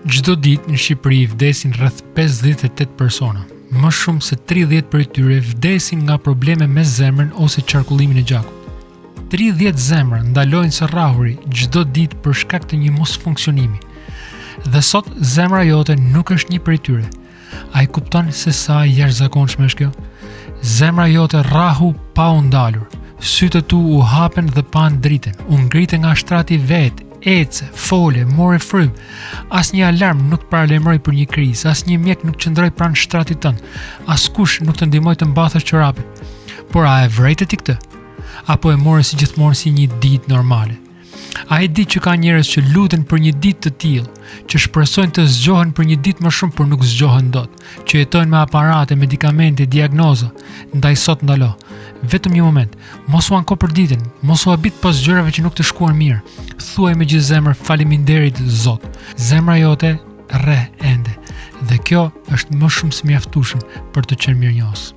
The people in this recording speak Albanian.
Çdo ditë në Shqipëri vdesin rreth 58 persona. Më shumë se 30 prej tyre vdesin nga probleme me zemrën ose qarkullimin e gjakut. 30 zemra ndalojnë së rrahuri çdo ditë për shkak të një mosfunksionimi. Dhe sot zemra jote nuk është një prej tyre. A i kupton se sa e jashtëzakonshme është kjo? Zemra jote rrahu pa u ndalur. Sytë tu u hapen dhe pan dritën. U ngrite nga shtrati vet, ece, fole, more frymë. Asnjë alarm nuk të paralajmëroi për një krizë, asnjë mjek nuk qëndroi pranë shtratit tënd. Askush nuk të ndihmoi të mbathësh çorapin. Por a e vërejtë ti këtë? Apo e morën si gjithmonë si një ditë normale? A e di që ka njerëz që luten për një ditë të tillë, që shpresojnë të zgjohen për një ditë më shumë, por nuk zgjohen dot, që jetojnë me aparate, medikamente, diagnoza. Ndaj sot ndalo. Vetëm një moment, mos u anko për ditën, mos u habit pas gjërave që nuk të shkuan mirë. Thuaj me gjithë zemër faleminderit Zot. Zemra jote rre ende, dhe kjo është më shumë se mjaftueshëm për të qenë mirënjohës.